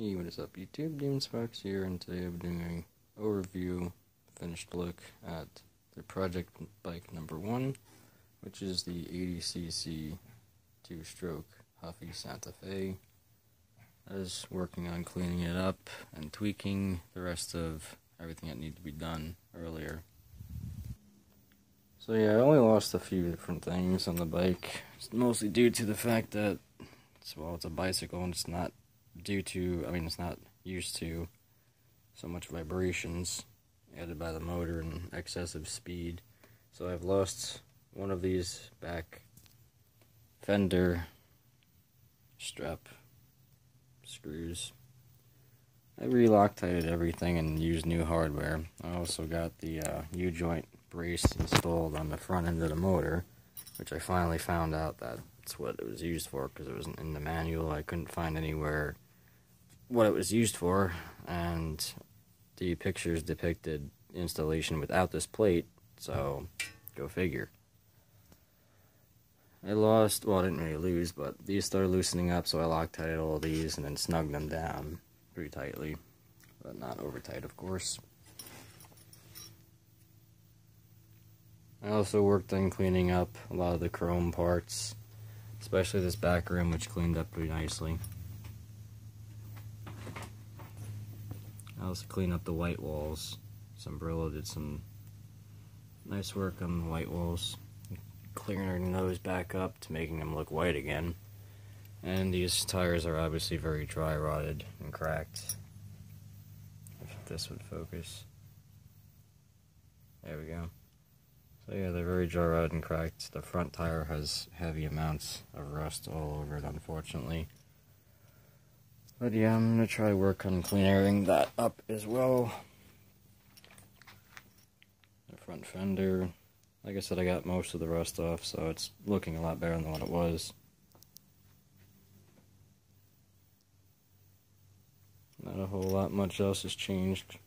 Hey, what is up YouTube? DemonsFox here, and today I'll be doing an overview, finished look at the project bike number 1, which is the 80cc 2-stroke Huffy Santa Fe. I was working on cleaning it up and tweaking the rest of everything that needed to be done earlier. So yeah, I only lost a few different things on the bike. It's mostly due to the fact that it's a bicycle and it's not it's not used to so much vibrations added by the motor and excessive speed. So I've lost one of these back fender strap screws. I re-Loctited everything and used new hardware. I also got the U-joint brace installed on the front end of the motor, which I finally found out that's what it was used for, because it wasn't in the manual. I couldn't find anywhere what it was used for, and the pictures depicted installation without this plate, so go figure. I didn't really lose, but these started loosening up, so I Loctited all of these and then snugged them down pretty tightly, but not over tight, of course. I also worked on cleaning up a lot of the chrome parts, especially this back rim, which cleaned up pretty nicely. I also cleaned up the white walls. Sombrilla did some nice work on the white walls, clearing those back up to making them look white again. And these tires are obviously very dry rotted and cracked. If this would focus. There we go. So yeah, they're very dry rotted and cracked. The front tire has heavy amounts of rust all over it, unfortunately. But yeah, I'm going to try to work on clearing that up as well. The front fender, like I said, I got most of the rust off, so it's looking a lot better than what it was. Not a whole lot much else has changed.